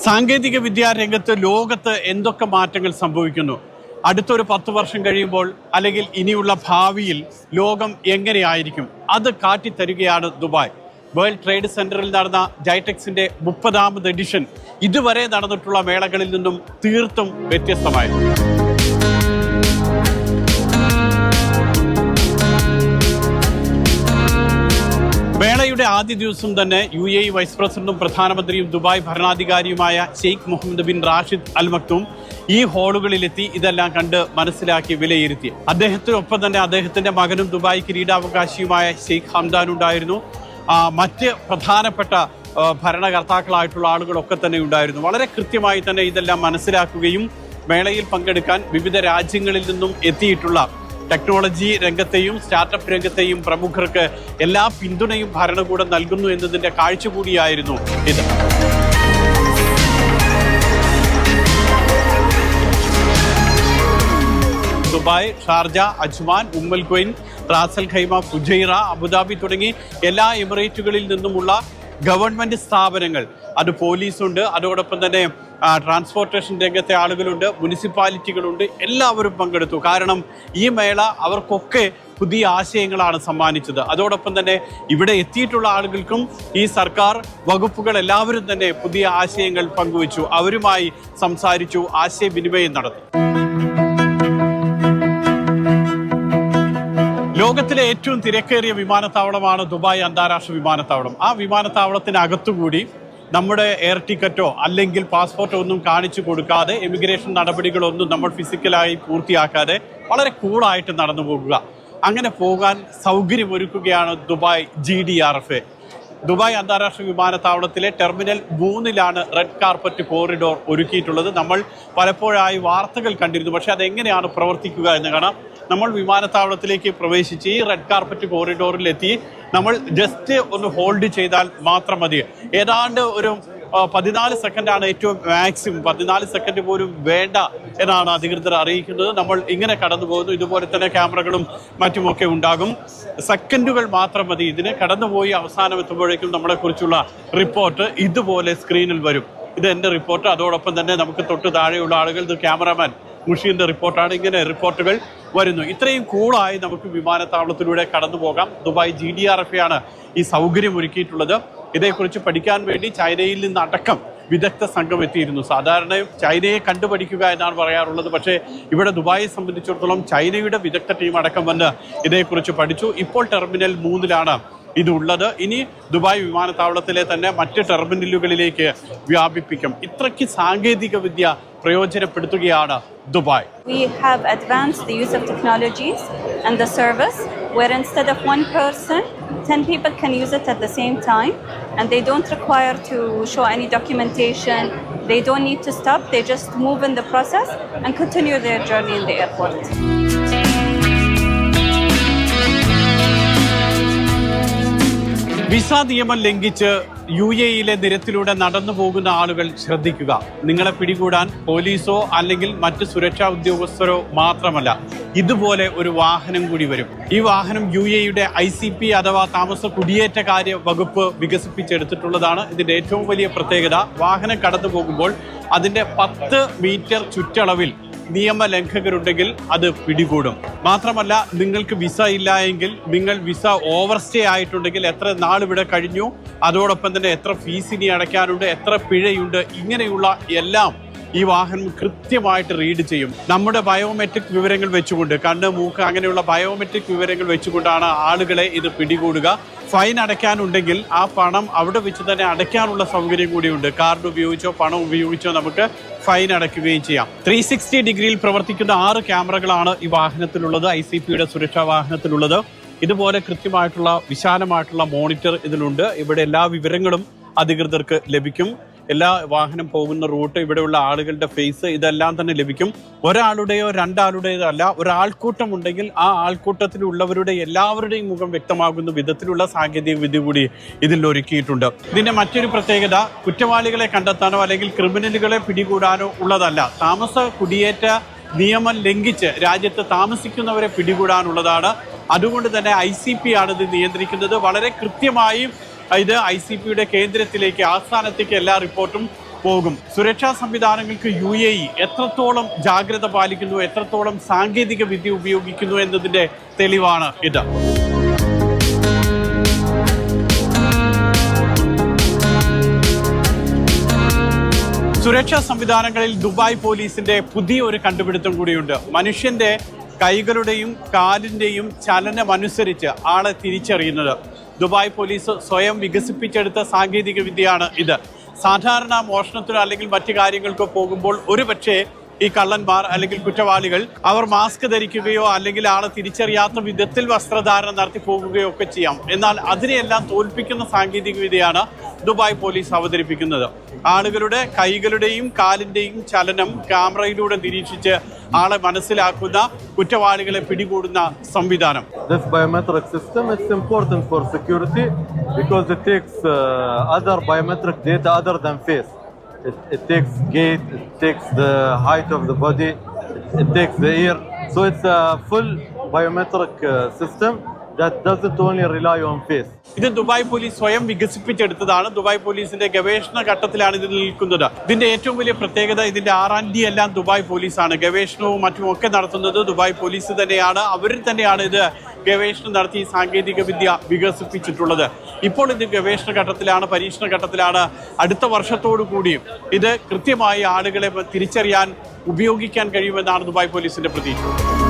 സാങ്കേതിക വിദ്യാ രംഗത്ത് ലോകത്ത് എന്തൊക്കെ മാറ്റങ്ങൾ സംഭവിക്കുന്നു? അടുത്തൊരു 10 വർഷം കഴിയുമ്പോൾ അല്ലെങ്കിൽ ഇനിയുള്ള ഭാവിയിൽ ലോകം എങ്ങനെയായിരിക്കും? അത് കാട്ടിത്തരികയാണ് ദുബായ്. വേൾഡ് ട്രേഡ് സെന്ററിൽ നടന്ന ജൈടെക്സിന്റെ 30ാമത് എഡിഷൻ ഇതുവരെ നടന്നിട്ടുള്ള മേളകളിൽ നിന്നും തീർത്തും വ്യത്യസ്തമായിരുന്നു. മേളയുടെ ആദ്യ ദിവസം തന്നെ UAE വൈസ് പ്രസിഡന്റും പ്രധാനമന്ത്രിയും ദുബായ് ഭരണാധികാരിയുമായ Sheikh Mohammed bin Rashid Al Maktoum ഈ ഹാളുകളിലെത്തി ഇതെല്ലാം കണ്ട് മനസ്സിലാക്കി വിലയിരുത്തി. അദ്ദേഹത്തിനൊപ്പം തന്നെ അദ്ദേഹത്തിന്റെ മകനും ദുബായ് കിരീടാവകാശിയുമായ ഷെയ്ഖ് ഹംദാൻ ഉണ്ടായിരുന്നു. മറ്റ് പ്രധാനപ്പെട്ട ഭരണകർത്താക്കളായിട്ടുള്ള ആളുകളൊക്കെ തന്നെ ഉണ്ടായിരുന്നു. വളരെ കൃത്യമായി തന്നെ ഇതെല്ലാം മനസ്സിലാക്കുകയും മേളയിൽ പങ്കെടുക്കാൻ വിവിധ രാജ്യങ്ങളിൽ നിന്നും എത്തിയിട്ടുള്ള ടെക്നോളജി രംഗത്തെയും സ്റ്റാർട്ടപ്പ് രംഗത്തെയും പ്രമുഖർക്ക് എല്ലാ പിന്തുണയും ഭരണകൂടം നൽകുന്നു എന്നതിന്റെ കാഴ്ച കൂടിയായിരുന്നു ഇത്. Dubai, Sharjah, Ajman, Umm al Quwain, Ras al Khaimah, Fujairah, Abu Dhabi തുടങ്ങി എല്ലാ എമിറേറ്റുകളിൽ നിന്നുമുള്ള ഗവൺമെന്റ് സ്ഥാപനങ്ങൾ, അത് പോലീസുണ്ട്, അതോടൊപ്പം തന്നെ ട്രാൻസ്പോർട്ടേഷൻ രംഗത്തെ ആളുകളുണ്ട്, മുനിസിപ്പാലിറ്റികളുണ്ട്, എല്ലാവരും പങ്കെടുത്തു. കാരണം ഈ മേള അവർക്കൊക്കെ പുതിയ ആശയങ്ങളാണ് സമ്മാനിച്ചത്. അതോടൊപ്പം തന്നെ ഇവിടെ എത്തിയിട്ടുള്ള ആളുകൾക്കും ഈ സർക്കാർ വകുപ്പുകൾ എല്ലാവരും തന്നെ പുതിയ ആശയങ്ങൾ പങ്കുവച്ചു, അവരുമായി സംസാരിച്ചു, ആശയവിനിമയം നടത്തി. ലോകത്തിലെ ഏറ്റവും തിരക്കേറിയ വിമാനത്താവളമാണ് ദുബായ് അന്താരാഷ്ട്ര വിമാനത്താവളം. ആ വിമാനത്താവളത്തിനകത്തുകൂടി നമ്മുടെ എയർ ടിക്കറ്റോ അല്ലെങ്കിൽ പാസ്പോർട്ടോ ഒന്നും കാണിച്ചു കൊടുക്കാതെ, എമിഗ്രേഷൻ നടപടികളൊന്നും നമ്മൾ ഫിസിക്കലായി പൂർത്തിയാക്കാതെ വളരെ കൂളായിട്ട് നടന്നു പോകുക. അങ്ങനെ പോകാൻ സൗകര്യമൊരുക്കുകയാണ് ദുബായ് GDRFA. ദുബായ് അന്താരാഷ്ട്ര വിമാനത്താവളത്തിലെ ടെർമിനൽ 3-ലാണ് റെഡ് കാർപ്പറ്റ് കോറിഡോർ ഒരുക്കിയിട്ടുള്ളത്. നമ്മൾ പലപ്പോഴായി വാർത്തകൾ കണ്ടിരുന്നു, പക്ഷെ അതെങ്ങനെയാണ് പ്രവർത്തിക്കുക എന്ന് കാണാം. നമ്മൾ വിമാനത്താവളത്തിലേക്ക് പ്രവേശിച്ച് ഈ റെഡ് കാർപ്പറ്റ് കോറിഡോറിലെത്തി നമ്മൾ ജസ്റ്റ് ഒന്ന് ഹോൾഡ് ചെയ്താൽ മാത്രം മതി. ഏതാണ്ട് ഒരു 14 സെക്കൻഡാണ് ഏറ്റവും മാക്സിമം. 14 സെക്കൻഡ് പോലും വേണ്ട എന്നാണ് അധികൃതർ അറിയിക്കുന്നത്. നമ്മൾ ഇങ്ങനെ കടന്നു പോകുന്നു. ഇതുപോലെ തന്നെ ക്യാമറകളും മറ്റുമൊക്കെ ഉണ്ടാകും. സെക്കൻഡുകൾ മാത്രം മതി. ഇതിന് കടന്നുപോയി അവസാനം എത്തുമ്പോഴേക്കും നമ്മളെക്കുറിച്ചുള്ള റിപ്പോർട്ട് ഇതുപോലെ സ്ക്രീനിൽ വരും. ഇത് എൻ്റെ റിപ്പോർട്ട്. അതോടൊപ്പം തന്നെ നമുക്ക് തൊട്ട് താഴെയുള്ള ആളുകൾ, ഇത് ക്യാമറാമാൻ മുഷീന്റെ റിപ്പോർട്ടാണ്. ഇങ്ങനെ റിപ്പോർട്ടുകൾ വരുന്നു. ഇത്രയും കൂളായി നമുക്ക് വിമാനത്താവളത്തിലൂടെ കടന്നു പോകാം. ദുബായ് GDRFA ആണ് ഈ സൗകര്യം ഒരുക്കിയിട്ടുള്ളത്. ഇതേക്കുറിച്ച് പഠിക്കാൻ വേണ്ടി ചൈനയിൽ നിന്നടക്കം വിദഗ്ധ സംഘം എത്തിയിരുന്നു. സാധാരണ ചൈനയെ കണ്ടുപഠിക്കുക എന്നാണ് പറയാറുള്ളത്, പക്ഷേ ഇവിടെ ദുബായിയെ സംബന്ധിച്ചിടത്തോളം ചൈനയുടെ വിദഗ്ധ ടീം അടക്കം വന്ന് ഇതേക്കുറിച്ച് പഠിച്ചു. ഇപ്പോൾ ടെർമിനൽ 3-ലാണ് ഇതുള്ളത്. ഇനി ദുബായ് വിമാനത്താവളത്തിലെ തന്നെ മറ്റ് ടെർമിനലുകളിലേക്ക് വ്യാപിപ്പിക്കും. ഇത്രയ്ക്ക് സാങ്കേതിക വിദ്യ പ്രയോജനപ്പെടുത്തുകയാണ് Dubai. We have advanced the use of technologies and the service where instead of one person, 10 people can use it at the same time, and they don't require to show any documentation. They don't need to stop. They just move in the process and continue their journey in the airport. Visa നിയമം ലംഘിച്ച് UAE-യിലെ നിരത്തിലൂടെ നടന്നു പോകുന്ന ആളുകൾ ശ്രദ്ധിക്കുക. നിങ്ങളെ പിടികൂടാൻ പോലീസോ അല്ലെങ്കിൽ മറ്റ് സുരക്ഷാ ഉദ്യോഗസ്ഥരോ മാത്രമല്ല, ഇതുപോലെ ഒരു വാഹനം കൂടി വരും. ഈ വാഹനം UAE-യുടെ ICP അഥവാ താമസ കുടിയേറ്റകാര്യ വകുപ്പ് വികസിപ്പിച്ചെടുത്തിട്ടുള്ളതാണ്. ഇതിന്റെ ഏറ്റവും വലിയ പ്രത്യേകത, വാഹനം കടന്നു പോകുമ്പോൾ അതിന്റെ 10 മീറ്റർ ചുറ്റളവിൽ നിയമലംഘകരുണ്ടെങ്കിൽ അത് പിടികൂടും. മാത്രമല്ല, നിങ്ങൾക്ക് വിസ ഇല്ല എങ്കിൽ, നിങ്ങൾ വിസ ഓവർസ്റ്റേ ആയിട്ടുണ്ടെങ്കിൽ, എത്ര നാൾ ഇവിടെ കഴിഞ്ഞു, അതോടൊപ്പം തന്നെ എത്ര ഫീസ് ഇനി അടയ്ക്കാനുണ്ട്, എത്ര പിഴയുണ്ട്, ഇങ്ങനെയുള്ള എല്ലാം ഈ വാഹനം കൃത്യമായിട്ട് റീഡ് ചെയ്യും. നമ്മുടെ ബയോമെട്രിക് വിവരങ്ങൾ വെച്ചുകൊണ്ട്, കണ്ണ്, മൂക്ക് അങ്ങനെയുള്ള ബയോമെട്രിക് വിവരങ്ങൾ വെച്ചുകൊണ്ടാണ് ആളുകളെ ഇത് പിടികൂടുക. ഫൈൻ അടയ്ക്കാനുണ്ടെങ്കിൽ ആ പണം അവിടെ വെച്ച് തന്നെ അടയ്ക്കാനുള്ള സൗകര്യം കൂടിയുണ്ട്. കാർഡ് ഉപയോഗിച്ചോ പണം ഉപയോഗിച്ചോ നമുക്ക് ഫൈൻ അടയ്ക്കുകയും ചെയ്യാം. 360 ഡിഗ്രിയിൽ പ്രവർത്തിക്കുന്ന 6 ക്യാമറകളാണ് ഈ വാഹനത്തിലുള്ളത്, ICPയുടെ സുരക്ഷാ വാഹനത്തിലുള്ളത്. ഇതുപോലെ കൃത്യമായിട്ടുള്ള വിശാലമായിട്ടുള്ള മോണിറ്റർ ഇതിലുണ്ട്. ഇവിടെ എല്ലാ വിവരങ്ങളും അധികൃതർക്ക് ലഭിക്കും. എല്ലാ വാഹനം പോകുന്ന റൂട്ട്, ഇവിടെയുള്ള ആളുകളുടെ ഫേസ്, ഇതെല്ലാം തന്നെ ലഭിക്കും. ഒരാളുടെയോ രണ്ടാളുടേതോ അല്ല, ഒരാൾക്കൂട്ടം ഉണ്ടെങ്കിൽ ആ ആൾക്കൂട്ടത്തിലുള്ളവരുടെ എല്ലാവരുടെയും മുഖം വ്യക്തമാകുന്ന വിധത്തിലുള്ള സാങ്കേതിക വിദ്യ കൂടി ഇതിൽ ഒരുക്കിയിട്ടുണ്ട്. ഇതിന്റെ മറ്റൊരു പ്രത്യേകത, കുറ്റവാളികളെ കണ്ടെത്താനോ അല്ലെങ്കിൽ ക്രിമിനലുകളെ പിടികൂടാനോ ഉള്ളതല്ല. താമസ കുടിയേറ്റ നിയമം ലംഘിച്ച് രാജ്യത്ത് താമസിക്കുന്നവരെ പിടികൂടാനുള്ളതാണ്. അതുകൊണ്ട് തന്നെ ICP ആണ് ഇത് നിയന്ത്രിക്കുന്നത്. വളരെ കൃത്യമായും ഇത് ICPയുടെ കേന്ദ്രത്തിലേക്ക്, ആസ്ഥാനത്തേക്ക് എല്ലാ റിപ്പോർട്ടും പോകും. സുരക്ഷാ സംവിധാനങ്ങൾക്ക് UAE എത്രത്തോളം ജാഗ്രത പാലിക്കുന്നു, എത്രത്തോളം സാങ്കേതിക വിദ്യ ഉപയോഗിക്കുന്നു എന്നതിൻ്റെ തെളിവാണ് ഇത്. സുരക്ഷാ സംവിധാനങ്ങളിൽ ദുബായ് പോലീസിന്റെ പുതിയ ഒരു കണ്ടുപിടുത്തം കൂടിയുണ്ട്. മനുഷ്യന്റെ കൈകളുടെയും കാലിൻ്റെയും ചലനമനുസരിച്ച് ആളെ തിരിച്ചറിയുന്നത്. ദുബായ് പോലീസ് സ്വയം വികസിപ്പിച്ചെടുത്ത സാങ്കേതിക വിദ്യയാണ് ഇത്. സാധാരണ മോഷണത്തിനോ അല്ലെങ്കിൽ മറ്റു കാര്യങ്ങൾക്കോ പോകുമ്പോൾ ഒരുപക്ഷെ ഈ കള്ളന്മാർ അല്ലെങ്കിൽ കുറ്റവാളികൾ അവർ മാസ്ക് ധരിക്കുകയോ അല്ലെങ്കിൽ ആളെ തിരിച്ചറിയാത്ത വിധത്തിൽ വസ്ത്രധാരണം നടത്തി പോകുകയോ ഒക്കെ ചെയ്യാം. എന്നാൽ അതിനെയെല്ലാം തോൽപ്പിക്കുന്ന സാങ്കേതിക വിദ്യയാണ് ദുബായ് പോലീസ് അവതരിപ്പിക്കുന്നത്. ആളുകളുടെ കൈകളുടെയും കാലിൻ്റെയും ചലനം ക്യാമറയിലൂടെ നിരീക്ഷിച്ച് ആളെ മനസ്സിലാക്കുന്ന, കുറ്റവാളികളെ പിടികൂടുന്ന സംവിധാനം. This biometric system is important for security because it takes other biometric data other than face. It takes gait, it takes the height of the body, it takes the ear. So it's a full biometric system that doesn't only rely on face. ഇത് Dubai police സ്വയം വികസിപ്പിച്ചെടുത്തതാണ്. Dubai പോലീസിന്റെ ഗവേഷണ ഘട്ടത്തിലാണ് ഇത് നിൽക്കുന്നത്. ഇതിന്റെ ഏറ്റവും വലിയ പ്രത്യേകത ഇതിന്റെ R&D എല്ലാം ദുബായ് പോലീസാണ്. ഗവേഷണവും മറ്റുമൊക്കെ നടത്തുന്നത് ദുബായ് പോലീസ് തന്നെയാണ്. അവരിൽ തന്നെയാണ് ഇത് ഗവേഷണം നടത്തി സാങ്കേതിക വിദ്യ വികസിപ്പിച്ചിട്ടുള്ളത്. ഇപ്പോൾ ഇത് ഗവേഷണ ഘട്ടത്തിലാണ്, പരീക്ഷണ ഘട്ടത്തിലാണ്. അടുത്ത വർഷത്തോടു കൂടിയും ഇത് കൃത്യമായി ആളുകളെ തിരിച്ചറിയാൻ ഉപയോഗിക്കാൻ കഴിയുമെന്നാണ് ദുബായ് പോലീസിന്റെ പ്രതീക്ഷ.